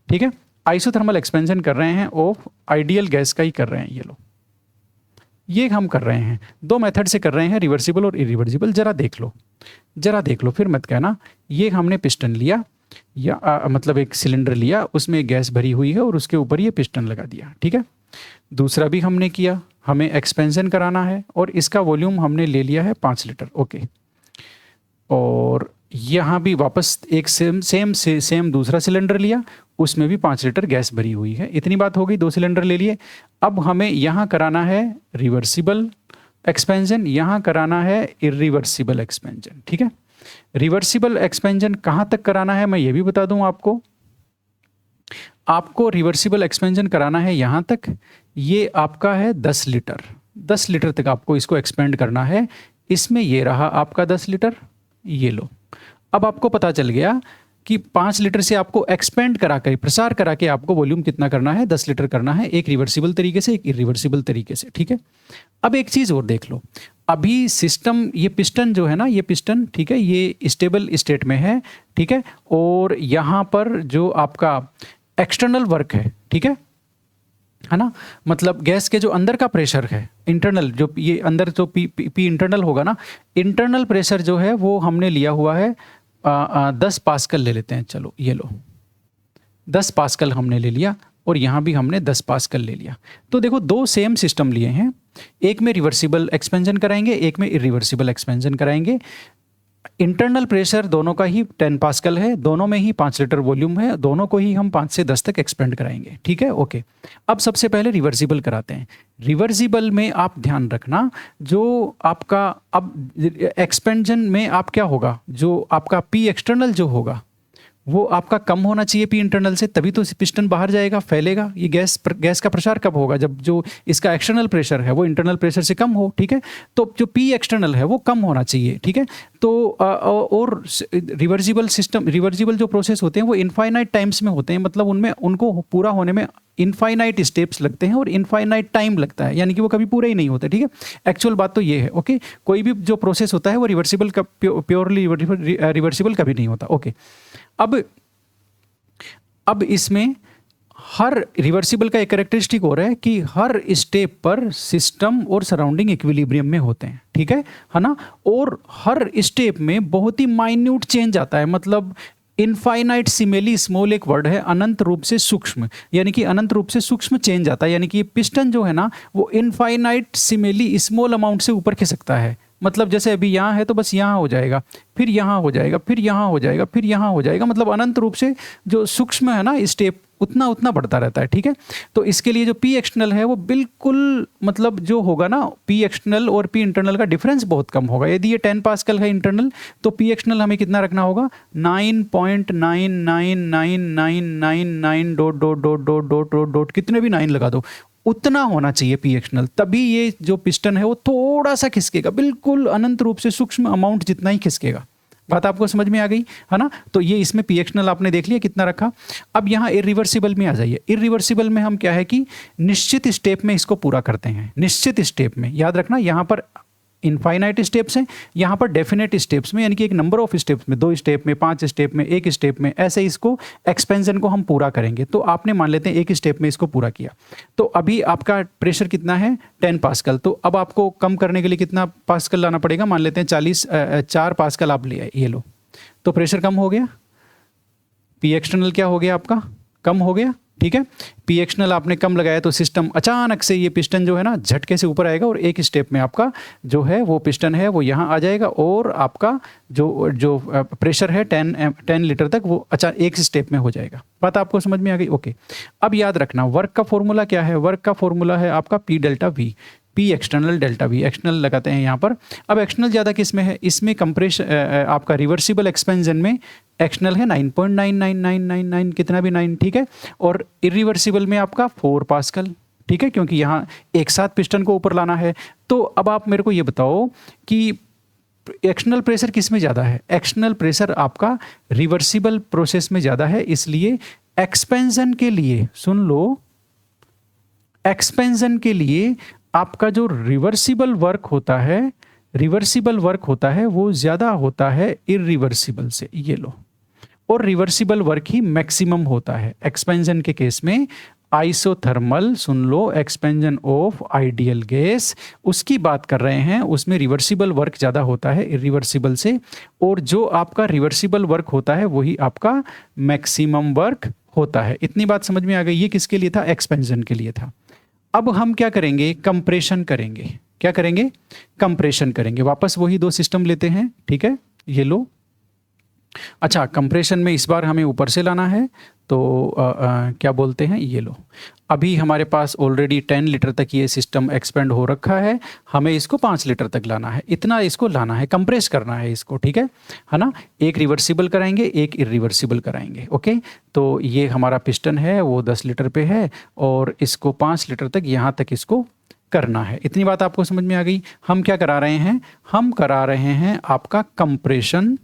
ठीक है। आइसोथर्मल एक्सपेंशन कर रहे हैं ऑफ आइडियल गैस का ही कर रहे हैं, ये लो, ये हम कर रहे हैं। दो मेथड से कर रहे हैं, रिवर्सिबल और इरिवर्सिबल। जरा देख लो, जरा देख लो, फिर मत कहना। ये हमने पिस्टन लिया, या मतलब एक सिलेंडर लिया, उसमें गैस भरी हुई है, और उसके ऊपर ये पिस्टन लगा दिया, ठीक है। दूसरा भी हमने किया, हमें एक्सपेंशन कराना है, और इसका वॉल्यूम हमने ले लिया है 5 लीटर, ओके। और यहाँ भी वापस एक सेम दूसरा सिलेंडर लिया, उसमें भी 5 लीटर गैस भरी हुई है। इतनी बात हो गई, 2 सिलेंडर ले लिए। अब हमें यहाँ कराना है रिवर्सिबल एक्सपेंशन, यहाँ कराना है इरिवर्सिबल एक्सपेंशन, ठीक है। रिवर्सिबल एक्सपेंशन कहाँ तक कराना है मैं ये भी बता दूँ आपको। आपको रिवर्सिबल एक्सपेंशन कराना है यहाँ तक, ये आपका है 10 लीटर, 10 लीटर तक आपको इसको एक्सपेंड करना है। इसमें ये रहा आपका 10 लीटर, ये लो। अब आपको पता चल गया कि 5 लीटर से आपको एक्सपेंड करा कर, प्रसार करा के आपको वॉल्यूम कितना करना है, 10 लीटर करना है, एक रिवर्सिबल तरीके से, एक इरिवर्सिबल तरीके से, ठीक है। अब एक चीज़ और देख लो, अभी सिस्टम, ये पिस्टन जो है ना, ये पिस्टन, ठीक है, ये स्टेबल स्टेट में है, ठीक है। और यहाँ पर जो आपका एक्सटर्नल वर्क है, ठीक है ना, मतलब गैस के जो अंदर का प्रेशर है, इंटरनल, जो ये अंदर जो पी इंटरनल होगा ना, इंटरनल प्रेशर जो है वो हमने लिया हुआ है 10 पास्कल ले लेते हैं, चलो ये लो, 10 पास्कल हमने ले लिया, और यहाँ भी हमने 10 पास्कल ले लिया। तो देखो, 2 सेम सिस्टम लिए हैं, एक में रिवर्सिबल एक्सपेंशन कराएंगे, एक में इरिवर्सिबल एक्सपेंशन कराएंगे। इंटरनल प्रेशर दोनों का ही 10 पास्कल है, दोनों में ही 5 लीटर वॉल्यूम है, दोनों को ही हम 5 से 10 तक एक्सपेंड कराएंगे, ठीक है, ओके। अब सबसे पहले रिवर्सिबल कराते हैं। रिवर्सिबल में आप ध्यान रखना, जो आपका अब एक्सपेंशन में आप क्या होगा, जो आपका पी एक्सटर्नल जो होगा वो आपका कम होना चाहिए पी इंटरनल से, तभी तो पिस्टन बाहर जाएगा, फैलेगा। ये गैस का प्रसार कब होगा, जब जो इसका एक्सटर्नल प्रेशर है वो इंटरनल प्रेशर से कम हो, ठीक है। तो जो पी एक्सटर्नल है वो कम होना चाहिए, ठीक है। तो और रिवर्सिबल सिस्टम, रिवर्सिबल जो प्रोसेस होते हैं वो इनफाइनाइट टाइम्स में होते हैं, मतलब उनमें उनको पूरा होने में इनफाइनाइट स्टेप्स लगते हैं और इनफाइनाइट टाइम लगता है, यानी कि वो कभी पूरे ही नहीं होते, ठीक है। एक्चुअल बात तो ये है, ओके। कोई भी जो प्रोसेस होता है वो रिवर्सिबल का प्योरली रिवर्सिबल कभी नहीं होता, ओके। अब इसमें हर रिवर्सिबल का एक कैरेक्टरिस्टिक हो रहा है कि हर स्टेप पर सिस्टम और सराउंडिंग इक्विलिब्रियम में होते हैं, ठीक है ना। और हर स्टेप में बहुत ही माइन्यूट चेंज आता है, मतलब इनफाइनाइट सिमेली स्मॉल एक वर्ड है, अनंत रूप से सूक्ष्म, यानी कि अनंत रूप से सूक्ष्म चेंज आता है, यानी कि पिस्टन जो है ना वो इनफाइनाइट सिमेली स्मॉल अमाउंट से ऊपर खिसकता है। मतलब जैसे अभी यहाँ है तो बस यहाँ हो जाएगा, फिर यहाँ हो जाएगा, फिर यहाँ हो जाएगा, फिर यहाँ हो जाएगा, मतलब अनंत रूप से जो सूक्ष्म है ना स्टेप उतना उतना बढ़ता रहता है, ठीक है। तो इसके लिए जो पी एक्सटर्नल है वो बिल्कुल, मतलब जो होगा ना पी एक्सटर्नल और पी इंटरनल का डिफरेंस बहुत कम होगा। यदि ये 10 पास्कल है इंटरनल तो पी एक्सटर्नल हमें कितना रखना होगा, 9.9999999 dot dot dot dot dot dot dot, कितने भी 9 लगा दो, उतना होना चाहिए पी एक्सटर्नल, तभी ये जो पिस्टन है वो थोड़ा सा खिसकेगा, बिल्कुल अनंत रूप से सूक्ष्म अमाउंट जितना ही खिसकेगा। बात आपको समझ में आ गई है ना। तो ये इसमें पी एक्सटर्नल आपने देख लिया कितना रखा। अब यहाँ इरिवर्सिबल में आ जाइए। इरिवर्सिबल में हम क्या है कि निश्चित स्टेप में इसको पूरा करते हैं, निश्चित स्टेप में, याद रखना यहाँ पर इनफाइनाइट स्टेप्स हैं, यहाँ पर डेफिनेट स्टेप्स में, यानी कि एक नंबर ऑफ स्टेप्स में, 2 स्टेप में, 5 स्टेप में, 1 स्टेप में, ऐसे इसको एक्सपेंशन को हम पूरा करेंगे। तो आपने मान लेते हैं 1 स्टेप में इसको पूरा किया, तो अभी आपका प्रेशर कितना है 10 पास्कल। तो अब आपको कम करने के लिए कितना पास्कल लाना पड़ेगा, मान लेते हैं 4 पास्कल आप ले आए, ये लो, तो प्रेशर कम हो गया, पी एक्सटर्नल क्या हो गया आपका, कम हो गया, ठीक है। पी एक्सटर्नल आपने कम लगाया तो सिस्टम अचानक से ये पिस्टन जो है ना झटके से ऊपर आएगा और एक स्टेप में आपका जो है वो पिस्टन है वो यहाँ आ जाएगा और आपका जो प्रेशर है 10 लीटर तक वो अचानक एक स्टेप में हो जाएगा। बात आपको समझ में आ गई, ओके। अब याद रखना वर्क का फॉर्मूला क्या है, वर्क का फॉर्मूला है आपका P delta we, P external delta we, external लगाते हैं यहाँ पर। अब एक्सटर्नल ज़्यादा किस में है, इसमें कंप्रेशन आपका रिवर्सिबल एक्सपेंशन में एक्सटर्नल है 9.99999 कितना भी 9, ठीक है। और इरिवर्सिबल में आपका 4 पास्कल, ठीक है, क्योंकि यहाँ एक साथ पिस्टन को ऊपर लाना है। तो अब आप मेरे को ये बताओ कि एक्सटर्नल प्रेशर किस में ज़्यादा है? एक्सटर्नल प्रेशर आपका रिवर्सिबल प्रोसेस में ज़्यादा है, इसलिए एक्सपेंशन के लिए, सुन लो, एक्सपेंशन के लिए आपका जो रिवर्सिबल वर्क होता है, रिवर्सिबल वर्क होता है वो ज़्यादा होता है इरिवर्सिबल से, ये लो। और रिवर्सिबल वर्क ही मैक्सिमम होता है एक्सपेंशन के केस में। Isothermal, soon low, expansion of ideal gas, उसकी बात कर रहे हैं, उसमें रिवर्सिबल वर्क ज़्यादा होता है इरिवर्सिबल से, और जो आपका रिवर्सिबल वर्क होता है वही आपका मैक्सिमम वर्क होता है। इतनी बात समझ में आ गई? ये किसके लिए था? एक्सपेंशन के लिए था। अब हम क्या करेंगे? कंप्रेशन करेंगे। क्या करेंगे? कंप्रेशन करेंगे। वापस वही दो सिस्टम लेते हैं, ठीक है, ये लो। अच्छा, कंप्रेशन में इस बार हमें ऊपर से लाना है, तो क्या बोलते हैं, ये लो। अभी हमारे पास ऑलरेडी 10 लीटर तक ये सिस्टम एक्सपेंड हो रखा है, हमें इसको 5 लीटर तक लाना है, इतना इसको लाना है, कंप्रेस करना है इसको, ठीक है ना। एक रिवर्सिबल कराएंगे, एक इरिवर्सिबल कराएंगे, ओके। तो ये हमारा पिस्टन है वो 10 लीटर पे है, और इसको 5 लीटर तक यहाँ तक इसको करना है। इतनी बात आपको समझ में आ गई? हम क्या करा रहे हैं? हम करा रहे हैं आपका कंप्रेशन,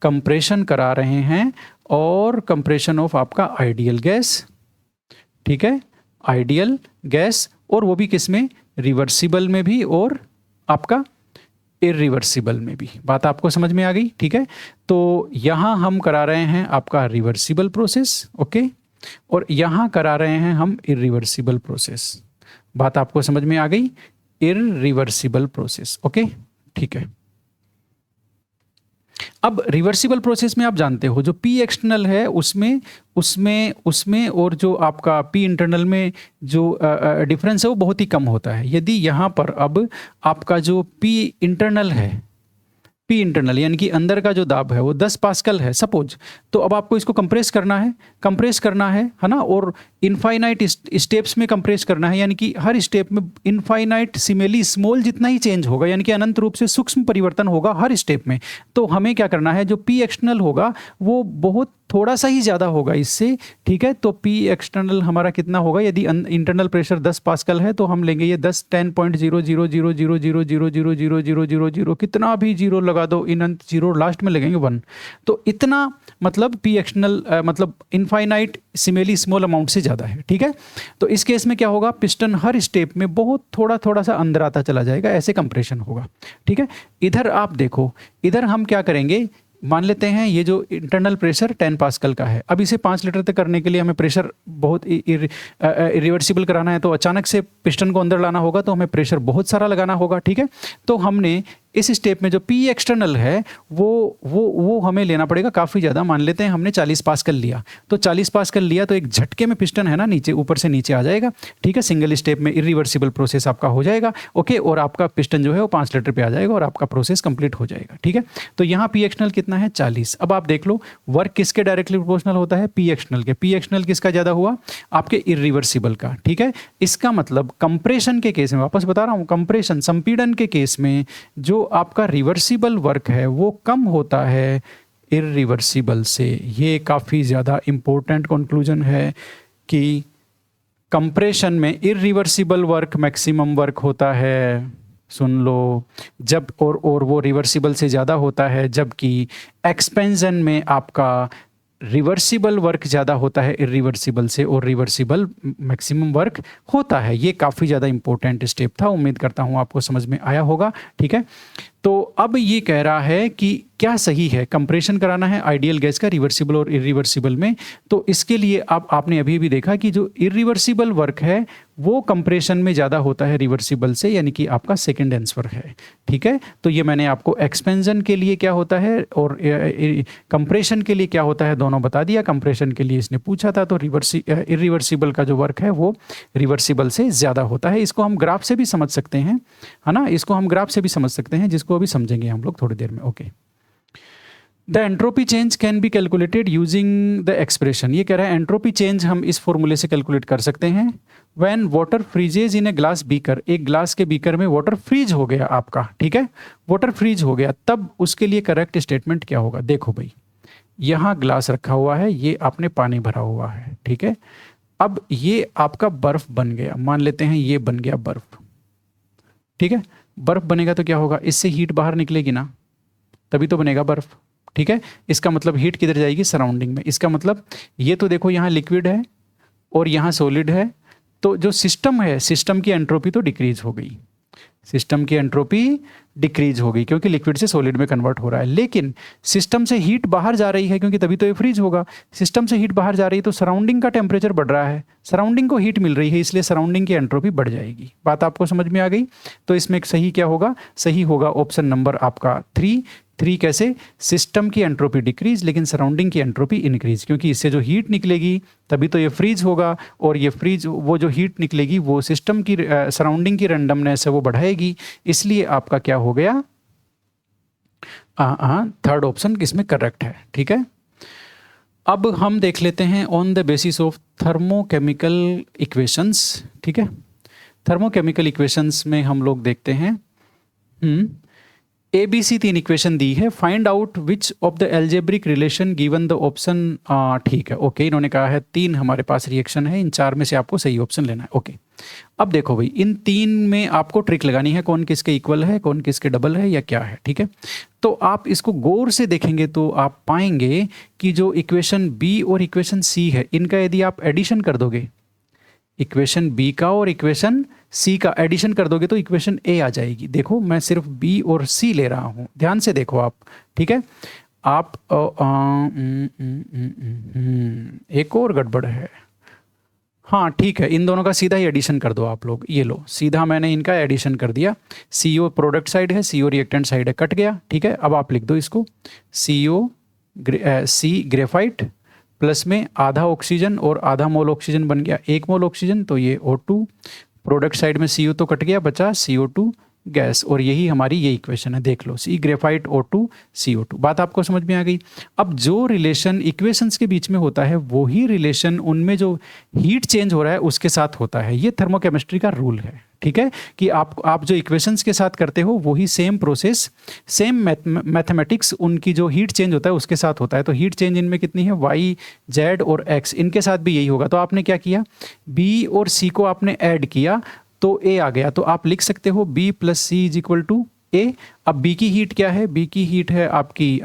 कंप्रेशन करा रहे हैं, और कंप्रेशन ऑफ आपका आइडियल गैस, ठीक है, आइडियल गैस, और वो भी किस में? रिवर्सिबल में भी और आपका इरिवर्सिबल में भी। बात आपको समझ में आ गई? ठीक है, तो यहाँ हम करा रहे हैं आपका रिवर्सिबल प्रोसेस, ओके, और यहाँ करा रहे हैं हम इरिवर्सिबल प्रोसेस। बात आपको समझ में आ गई? इरिवर्सिबल प्रोसेस, ओके, ठीक है। अब रिवर्सिबल प्रोसेस में आप जानते हो जो पी एक्सटर्नल है उसमें उसमें उसमें और जो आपका पी इंटरनल में जो डिफरेंस है वो बहुत ही कम होता है। यदि यहाँ पर अब आपका जो पी इंटरनल है, पी इंटरनल यानी कि अंदर का जो दाब है वो 10 पास्कल है सपोज, तो अब आपको इसको कंप्रेस करना है, कंप्रेस करना है ना, और इनफाइनाइट स्टेप्स में कंप्रेस करना है, यानी कि हर स्टेप में इनफाइनाइट सिमेली स्मॉल जितना ही चेंज होगा, यानी कि अनंत रूप से सूक्ष्म परिवर्तन होगा हर स्टेप में। तो हमें क्या करना है, जो पी एक्सटर्नल होगा वो बहुत थोड़ा सा ही ज़्यादा होगा इससे, ठीक है। तो पी एक्सटर्नल हमारा कितना होगा? यदि इंटरनल प्रेशर 10 पास्कल है तो हम लेंगे ये 10 कितना भी जीरो लगा दो, अनंत जीरो लास्ट में लगेंगे 1। तो इतना मतलब पी एक्सटर्नल मतलब इनफाइनाइट सिमेली स्मॉल अमाउंट से ज़्यादा है, ठीक है। तो इस केस में क्या होगा? पिस्टन हर स्टेप में बहुत थोड़ा सा अंदर आता चला जाएगा, ऐसे कंप्रेशन होगा, ठीक है। इधर आप देखो, इधर हम क्या करेंगे, मान लेते हैं ये जो इंटरनल प्रेशर 10 पास्कल का है, अब इसे 5 लीटर तक करने के लिए हमें प्रेशर बहुत इरिवर्सिबल कराना है, तो अचानक से पिस्टन को अंदर लाना होगा, तो हमें प्रेशर बहुत सारा लगाना होगा, ठीक है। तो हमने इस स्टेप में जो पी एक्सटर्नल है वो हमें लेना पड़ेगा काफ़ी ज़्यादा। मान लेते हैं हमने 40 पास्कल लिया, तो 40 पास्कल लिया तो एक झटके में पिस्टन है ना नीचे ऊपर से नीचे आ जाएगा, ठीक है। सिंगल स्टेप में इरिवर्सिबल प्रोसेस आपका हो जाएगा, ओके, और आपका पिस्टन जो है वो 5 लीटर पे आ जाएगा और आपका प्रोसेस कंप्लीट हो जाएगा, ठीक है। तो यहाँ पी एक्सटर्नल कितना है? 40। अब आप देख लो वर्क किसके डायरेक्टली प्रोपोर्शनल होता है? पी एक्सटर्नल के। पी एक्सटर्नल किसका ज़्यादा हुआ? आपके इरिवर्सिबल का, ठीक है। इसका मतलब कंप्रेशन के केस में, वापस बता रहा हूँ, कंप्रेशन संपीड़न के केस में जो आपका रिवर्सिबल वर्क है वो कम होता है इरिवर्सिबल से। ये काफ़ी ज़्यादा इंपॉर्टेंट कंक्लूजन है कि कंप्रेशन में इरिवर्सिबल वर्क मैक्सिमम वर्क होता है, सुन लो, जब और वो रिवर्सिबल से ज़्यादा होता है, जबकि एक्सपेंशन में आपका रिवर्सिबल वर्क ज़्यादा होता है इरिवर्सिबल से, और रिवर्सिबल मैक्सिमम वर्क होता है। ये काफ़ी ज़्यादा इंपॉर्टेंट स्टेप था, उम्मीद करता हूँ आपको समझ में आया होगा, ठीक है। तो अब ये कह रहा है कि क्या सही है, कंप्रेशन कराना है आइडियल गैस का रिवर्सिबल और इरिवर्सिबल में। तो इसके लिए आपने अभी भी देखा कि जो इरिवर्सिबल वर्क है वो कंप्रेशन में ज़्यादा होता है रिवर्सिबल से, यानी कि आपका सेकंड आंसर है, ठीक है। तो ये मैंने आपको एक्सपेंशन के लिए क्या होता है और कंप्रेशन के लिए क्या होता है दोनों बता दिया। कंप्रेशन के लिए इसने पूछा था, तो इरिवर्सिबल का जो वर्क है वो रिवर्सिबल से ज़्यादा होता है। इसको हम ग्राफ से भी समझ सकते हैं, है ना, इसको हम ग्राफ से भी समझ सकते हैं, जिसको अभी समझेंगे हम लोग थोड़ी देर में, okay. The entropy change can be calculated using the expression. ये कह रहा है एंट्रोपी चेंज हम इस फॉर्मूले से कैलकुलेट कर सकते हैं। When water फ्रीजेज in a glass beaker, एक ग्लास के बीकर में वाटर फ्रीज हो गया आपका, ठीक है, वाटर फ्रीज हो गया, तब उसके लिए करेक्ट स्टेटमेंट क्या होगा? देखो भाई, यहाँ ग्लास रखा हुआ है, ये आपने पानी भरा हुआ है, ठीक है। अब ये आपका बर्फ बन गया, मान लेते हैं ये बन गया बर्फ, ठीक है। बर्फ बनेगा तो क्या होगा, इससे हीट बाहर निकलेगी ना, तभी तो बनेगा बर्फ, ठीक है। इसका मतलब हीट किधर जाएगी, सराउंडिंग में। इसका मतलब ये तो देखो यहाँ लिक्विड है और यहाँ सॉलिड है, तो जो सिस्टम है, सिस्टम की एंट्रोपी तो डिक्रीज हो गई, सिस्टम की एंट्रोपी डिक्रीज हो गई क्योंकि लिक्विड से सॉलिड में कन्वर्ट हो रहा है। लेकिन सिस्टम से हीट बाहर जा रही है क्योंकि तभी तो ये फ्रीज होगा। सिस्टम से हीट बाहर जा रही है तो सराउंडिंग का टेम्परेचर बढ़ रहा है, सराउंडिंग को हीट मिल रही है, इसलिए सराउंडिंग की एंट्रोपी बढ़ जाएगी। बात आपको समझ में आ गई। तो इसमें सही क्या होगा, सही होगा ऑप्शन नंबर आपका 3। कैसे, सिस्टम की एंट्रोपी डिक्रीज लेकिन सराउंडिंग की एंट्रोपी इंक्रीज, क्योंकि इससे जो हीट निकलेगी तभी तो ये फ्रीज होगा, और ये फ्रीज, वो जो हीट निकलेगी वो सिस्टम की सराउंडिंग की रैंडमनेस है वो बढ़ाएगी, इसलिए आपका क्या हो गया, थर्ड ऑप्शन किसमें करेक्ट है, ठीक है। अब हम देख लेते हैं on the basis of thermochemical equations, ठीक है। थर्मोकेमिकल इक्वेशंस में हम लोग देखते हैं ABC 3 इक्वेशन दी है, find out which of the algebraic relation given the option, ठीक है, ओके। इन्होंने कहा है 3 हमारे पास रिएक्शन है, इन 4 में से आपको सही ऑप्शन लेना है, ओके। अब देखो भाई, इन 3 में आपको ट्रिक लगानी है, कौन किसके इक्वल है, कौन किसके डबल है या क्या है, ठीक है। तो आप इसको गौर से देखेंगे तो आप पाएंगे कि जो इक्वेशन बी और इक्वेशन सी है, इनका यदि आप एडिशन कर दोगे, इक्वेशन बी का और इक्वेशन सी का एडिशन कर दोगे तो इक्वेशन ए आ जाएगी। देखो मैं सिर्फ बी और सी ले रहा हूँ, ध्यान से देखो आप, ठीक है। आप एक और गड़बड़ है, हाँ ठीक है, इन दोनों का सीधा ही एडिशन कर दो आप लोग, ये लो सीधा मैंने इनका एडिशन कर दिया। CO प्रोडक्ट साइड है, CO रिएक्टेंट साइड है, कट गया, ठीक है। अब आप लिख दो इसको, C ग्रेफाइट प्लस में आधा ऑक्सीजन और आधा मोल ऑक्सीजन बन गया 1 मोल ऑक्सीजन, तो ये O2, प्रोडक्ट साइड में CO तो कट गया, बचा CO2 गैस, और यही हमारी ये इक्वेशन है, देख लो, C ग्रेफाइट O2 CO2। बात आपको समझ में आ गई। अब जो रिलेशन इक्वेशंस के बीच में होता है वही रिलेशन उनमें जो हीट चेंज हो रहा है उसके साथ होता है, ये थर्मोकेमिस्ट्री का रूल है, ठीक है। कि आप जो इक्वेशंस के साथ करते हो वही सेम प्रोसेस, सेम मैथमेटिक्स, उनकी जो हीट चेंज होता है उसके साथ होता है। तो हीट चेंज इनमें कितनी है, Y, Z और X, इनके साथ भी यही होगा। तो आपने क्या किया, B और C को आपने ऐड किया तो A आ गया, तो आप लिख सकते हो B + C = A। अब B की हीट क्या है, B की हीट है आपकी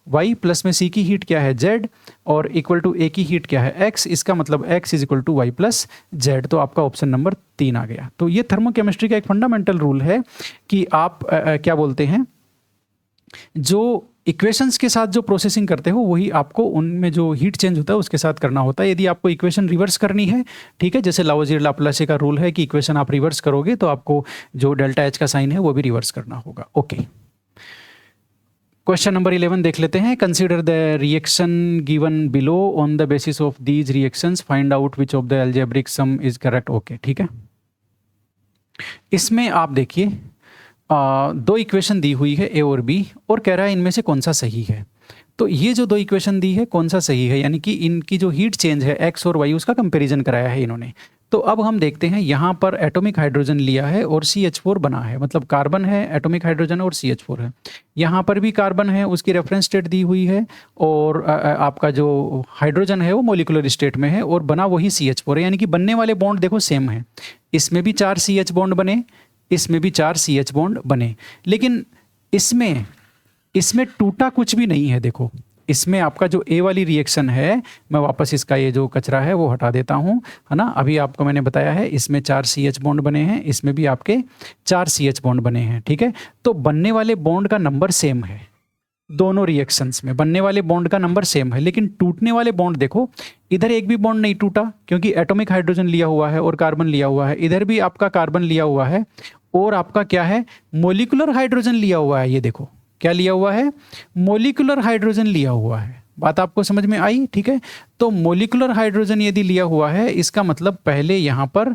Y प्लस में C की हीट क्या है Z, और इक्वल टू A की हीट क्या है X, इसका मतलब X = Y + Z। तो आपका ऑप्शन नंबर 3 आ गया। तो ये थर्मोकेमिस्ट्री का एक फंडामेंटल रूल है कि आप क्या बोलते हैं, जो इक्वेशंस के साथ जो प्रोसेसिंग करते हो वही आपको उनमें जो हीट चेंज होता है उसके साथ करना होता है। यदि आपको इक्वेशन रिवर्स करनी है, ठीक है, जैसे लावोजियर लाप्लासे का रूल है कि इक्वेशन आप रिवर्स करोगे तो आपको जो डेल्टा H का साइन है वो भी रिवर्स करना होगा, ओके। क्वेश्चन नंबर 11 देख लेते हैं। Consider the reaction given below, on the basis of these reactions find out which of the algebraic sum is correct, okay, ठीक है। इसमें आप देखिए 2 इक्वेशन दी हुई है A और B, और कह रहा है इनमें से कौन सा सही है। तो ये जो 2 इक्वेशन दी है कौन सा सही है, यानी कि इनकी जो हीट चेंज है X और Y उसका कंपैरिजन कराया है इन्होंने। तो अब हम देखते हैं, यहाँ पर एटॉमिक हाइड्रोजन लिया है और CH4 बना है, मतलब कार्बन है, एटॉमिक हाइड्रोजन और CH4 है। यहाँ पर भी कार्बन है, उसकी रेफरेंस स्टेट दी हुई है, और आपका जो हाइड्रोजन है वो मोलिकुलर स्टेट में है, और बना वही CH4 है, यानी कि बनने वाले बॉन्ड देखो सेम है। इसमें भी 4 CH बॉन्ड बने, इसमें भी 4 CH बॉन्ड बने, लेकिन इसमें टूटा कुछ भी नहीं है। देखो इसमें आपका जो A वाली रिएक्शन है, मैं वापस इसका ये जो कचरा है वो हटा देता हूँ, है ना। अभी आपको मैंने बताया है इसमें 4 CH बॉन्ड बने हैं, इसमें भी आपके 4 CH बॉन्ड बने हैं, ठीक है। तो बनने वाले बॉन्ड का नंबर सेम है, दोनों रिएक्शंस में बनने वाले बॉन्ड का नंबर सेम है, लेकिन टूटने वाले बॉन्ड देखो, इधर एक भी बॉन्ड नहीं टूटा क्योंकि एटॉमिक हाइड्रोजन लिया हुआ है और कार्बन लिया हुआ है, इधर भी आपका कार्बन लिया हुआ है और आपका क्या है, मोलिकुलर हाइड्रोजन लिया हुआ है। ये देखो क्या लिया हुआ है, मोलिकुलर हाइड्रोजन लिया हुआ है। बात आपको समझ में आई, ठीक है। तो मोलिकुलर हाइड्रोजन यदि लिया हुआ है, इसका मतलब पहले यहाँ पर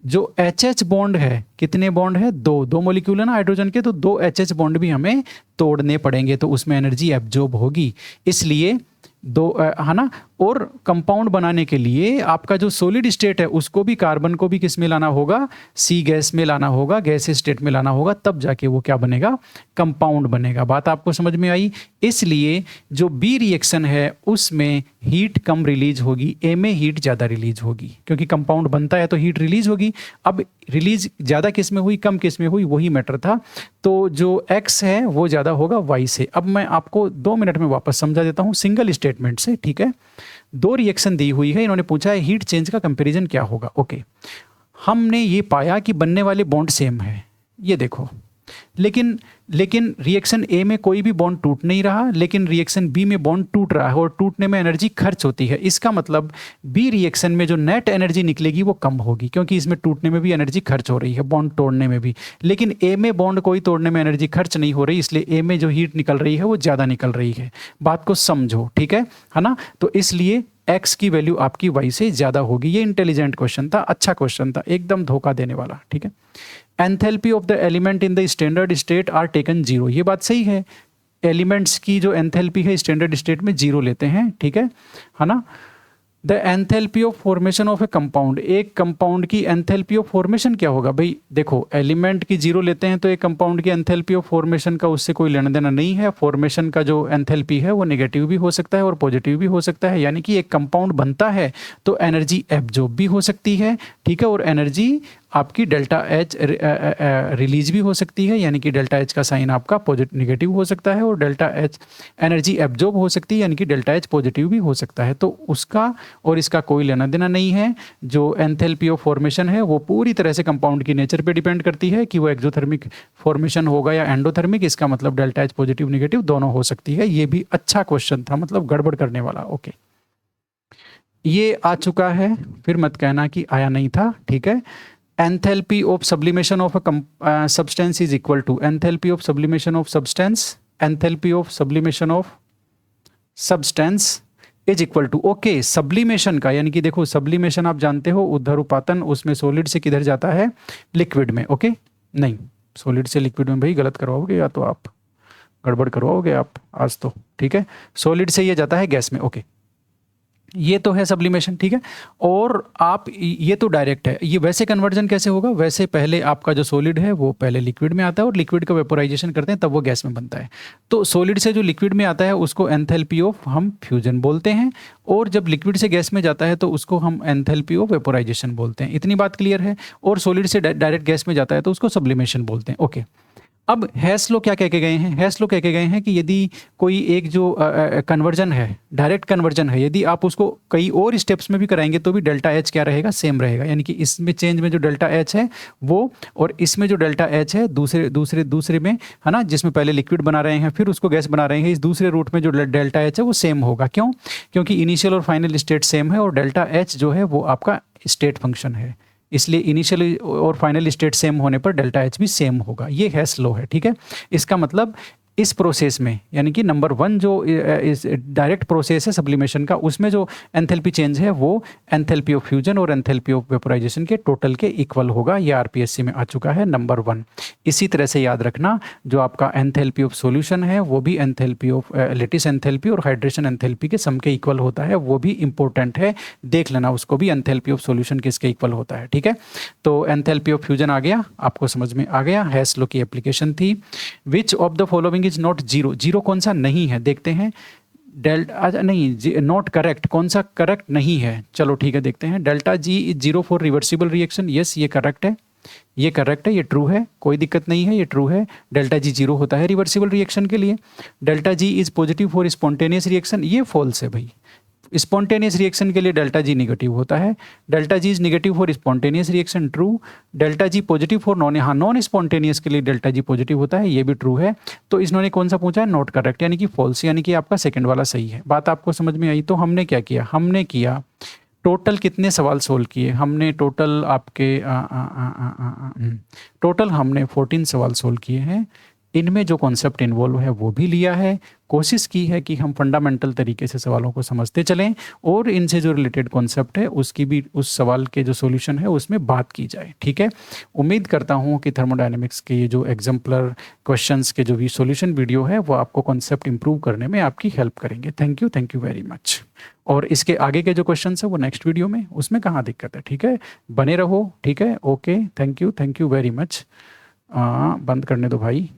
जो HH बॉन्ड है, कितने बॉन्ड है? दो मॉलिक्यूल है ना हाइड्रोजन के, तो 2 HH बॉन्ड भी हमें तोड़ने पड़ेंगे, तो उसमें एनर्जी एब्जॉर्ब होगी। इसलिए है ना। और कंपाउंड बनाने के लिए आपका जो सॉलिड स्टेट है उसको भी, कार्बन को भी किस में लाना होगा? सी गैस में लाना होगा, गैस स्टेट में लाना होगा, तब जाके वो क्या बनेगा? कंपाउंड बनेगा। बात आपको समझ में आई? इसलिए जो बी रिएक्शन है उसमें हीट कम रिलीज होगी, ए में हीट ज़्यादा रिलीज होगी, क्योंकि कंपाउंड बनता है तो हीट रिलीज होगी। अब रिलीज ज़्यादा किस में हुई, कम किस में हुई, वही मैटर था। तो जो एक्स है वो ज़्यादा होगा वाई से। अब मैं आपको 2 मिनट में वापस समझा देता हूँ सिंगल स्टेटमेंट से, ठीक है। 2 रिएक्शन दी हुई है, इन्होंने पूछा है हीट चेंज का कंपैरिजन क्या होगा। ओके, हमने ये पाया कि बनने वाले बॉन्ड सेम है, ये देखो। लेकिन रिएक्शन ए में कोई भी बॉन्ड टूट नहीं रहा, लेकिन रिएक्शन बी में बॉन्ड टूट रहा है और टूटने में एनर्जी खर्च होती है। इसका मतलब बी रिएक्शन में जो नेट एनर्जी निकलेगी वो कम होगी, क्योंकि इसमें टूटने में भी एनर्जी खर्च हो रही है, बॉन्ड तोड़ने में भी। लेकिन ए में बॉन्ड कोई तोड़ने में एनर्जी खर्च नहीं हो रही, इसलिए ए में जो हीट निकल रही है वो ज़्यादा निकल रही है। बात को समझो, ठीक है ना। तो इसलिए एक्स की वैल्यू आपकी वाई से ज़्यादा होगी। ये इंटेलिजेंट क्वेश्चन था, अच्छा क्वेश्चन था, एकदम धोखा देने वाला, ठीक है। Enthalpy of the element in the standard state are taken 0, ये बात सही है। एलिमेंट्स की जो एंथैल्पी है स्टैंडर्ड स्टेट में 0 लेते हैं, ठीक है ना। The enthalpy of formation of A compound, एक कंपाउंड की एंथैल्पी ऑफ फॉर्मेशन क्या होगा भाई? देखो, एलिमेंट की 0 लेते हैं तो एक कंपाउंड की एंथैल्पी ऑफ फॉर्मेशन का उससे कोई लेना देना नहीं है। फॉर्मेशन का जो एंथैल्पी है वो नेगेटिव भी हो सकता है और पॉजिटिव भी हो सकता है, यानी कि एक कंपाउंड बनता है तो एनर्जी एब्जॉर्ब भी हो सकती है, ठीक है, और एनर्जी आपकी डेल्टा एच रिलीज भी हो सकती है, यानी कि डेल्टा एच का साइन आपका पॉजिटिव नेगेटिव हो सकता है, और डेल्टा एच एनर्जी एब्जॉर्ब हो सकती है, यानी कि डेल्टा एच पॉजिटिव भी हो सकता है। तो उसका और इसका कोई लेना देना नहीं है। जो एंथैल्पी ऑफ फॉर्मेशन है वो पूरी तरह से कंपाउंड की नेचर पे डिपेंड करती है कि वो एक्सोथर्मिक फॉर्मेशन होगा या एंडोथर्मिक। इसका मतलब डेल्टा एच पॉजिटिव नेगेटिव दोनों हो सकती है। ये भी अच्छा क्वेश्चन था, मतलब गड़बड़ करने वाला। ओके, ये आ चुका है, फिर मत कहना कि आया नहीं था, ठीक है। Enthalpy of sublimation of a substance is equal to enthalpy of sublimation of substance, enthalpy of sublimation of substance is equal to, okay, sublimation का, यानी कि देखो सब्लिमेशन आप जानते हो ऊर्ध्वपातन, उसमें सॉलिड से किधर जाता है? लिक्विड में। ओके, नहीं, सॉलिड से लिक्विड में भाई गलत करवाओगे, या तो आप गड़बड़ करवाओगे आप आज तो, ठीक है। सॉलिड से ये जाता है गैस में। ओके, ये तो है सब्लिमेशन, ठीक है। और आप ये तो डायरेक्ट है। ये वैसे कन्वर्जन कैसे होगा? वैसे पहले आपका जो सॉलिड है वो पहले लिक्विड में आता है और लिक्विड का वेपोराइजेशन करते हैं, तब वो गैस में बनता है। तो सॉलिड से जो लिक्विड में आता है उसको एंथैल्पी ऑफ हम फ्यूजन बोलते हैं, और जब लिक्विड से गैस में जाता है तो उसको हम एंथैल्पी ऑफ वेपोराइजेशन बोलते हैं। इतनी बात क्लियर है। और सॉलिड से डायरेक्ट गैस में जाता है तो उसको सब्लिमेशन बोलते हैं। ओके, अब हेस्लो क्या कह के गए हैं? हेस्लो कह के गए हैं कि यदि कोई एक जो कन्वर्जन है, डायरेक्ट कन्वर्जन है, यदि आप उसको कई और स्टेप्स में भी कराएंगे तो भी डेल्टा एच क्या रहेगा? सेम रहेगा। यानी कि इसमें चेंज में जो डेल्टा एच है वो, और इसमें जो डेल्टा एच है दूसरे में, है ना, जिसमें पहले लिक्विड बना रहे हैं फिर उसको गैस बना रहे हैं, इस दूसरे रूट में जो डेल्टा एच है वो सेम होगा। क्यों? क्योंकि इनिशियल और फाइनल स्टेट सेम है, और डेल्टा एच जो है वो आपका स्टेट फंक्शन है, इसलिए इनिशियल और फाइनल स्टेट सेम होने पर डेल्टा एच भी सेम होगा। ये हेस लॉ है, ठीक है। इसका मतलब इस प्रोसेस में, यानी कि नंबर 1 जो इस डायरेक्ट प्रोसेस है सब्लिमेशन का, उसमें जो एंथैल्पी चेंज है वो एंथैल्पी ऑफ फ्यूजन और एंथैल्पी ऑफ वेपोराइजेशन के टोटल के इक्वल होगा। ये आरपीएससी में आ चुका है नंबर 1। इसी तरह से याद रखना, जो आपका एंथैल्पी ऑफ सॉल्यूशन है वो भी एंथैल्पी ऑफ लेटिस एंथैल्पी और हाइड्रेशन एंथैल्पी के सम के इक्वल होता है, वो भी इंपॉर्टेंट है, देख लेना उसको भी, एंथैल्पी ऑफ सॉल्यूशन किसके इक्वल होता है, ठीक है। तो एंथैल्पी ऑफ फ्यूजन आ गया, आपको समझ में आ गया। हेस लॉ की एप्लीकेशन थी। Which of the following is not zero? Zero कौन सा नहीं है? देखते हैं। डेल्टा नहीं, नॉट करेक्ट, कौन सा करेक्ट नहीं है? चलो ठीक है, देखते हैं। Delta G is zero for reversible reaction, yes ये करेक्ट है, ये करेक्ट है, ये ट्रू है, कोई दिक्कत नहीं है, ये ट्रू है। डेल्टा जी जीरो होता है रिवर्सिबल रिएक्शन के लिए। Delta G is positive for spontaneous reaction, ये फॉल्स है भाई। स्पॉन्टेनियस रिएक्शन के लिए डेल्टा जी निगेटिव होता है। Delta G is negative for spontaneous reaction, true. Delta G positive for non spontaneous के लिए डेल्टा जी पॉजिटिव होता है, ये भी ट्रू है। तो इन्होंने कौन सा पूछा है? नॉट करेक्ट, यानी कि फॉल्स, यानी कि आपका सेकंड वाला सही है। बात आपको समझ में आई? तो हमने क्या किया? हमने किया टोटल कितने सवाल सोल्व किए हमने? टोटल आपके टोटल हमने 14 सवाल सोल्व किए हैं। इनमें जो कॉन्सेप्ट इन्वॉल्व है वो भी लिया है, कोशिश की है कि हम फंडामेंटल तरीके से सवालों को समझते चलें और इनसे जो रिलेटेड कॉन्सेप्ट है उसकी भी, उस सवाल के जो सॉल्यूशन है उसमें बात की जाए। ठीक है, उम्मीद करता हूँ कि थर्मोडायनेमिक्स के ये जो एग्जाम्पलर क्वेश्चंस के जो भी सॉल्यूशन वीडियो है वो आपको कॉन्सेप्ट इंप्रूव करने में आपकी हेल्प करेंगे। Thank you very much. और इसके आगे के जो क्वेश्चन है वो नेक्स्ट वीडियो में, उसमें कहाँ दिक्कत है। ठीक है, बने रहो। ठीक है, okay, thank you very much. बंद करने दो भाई।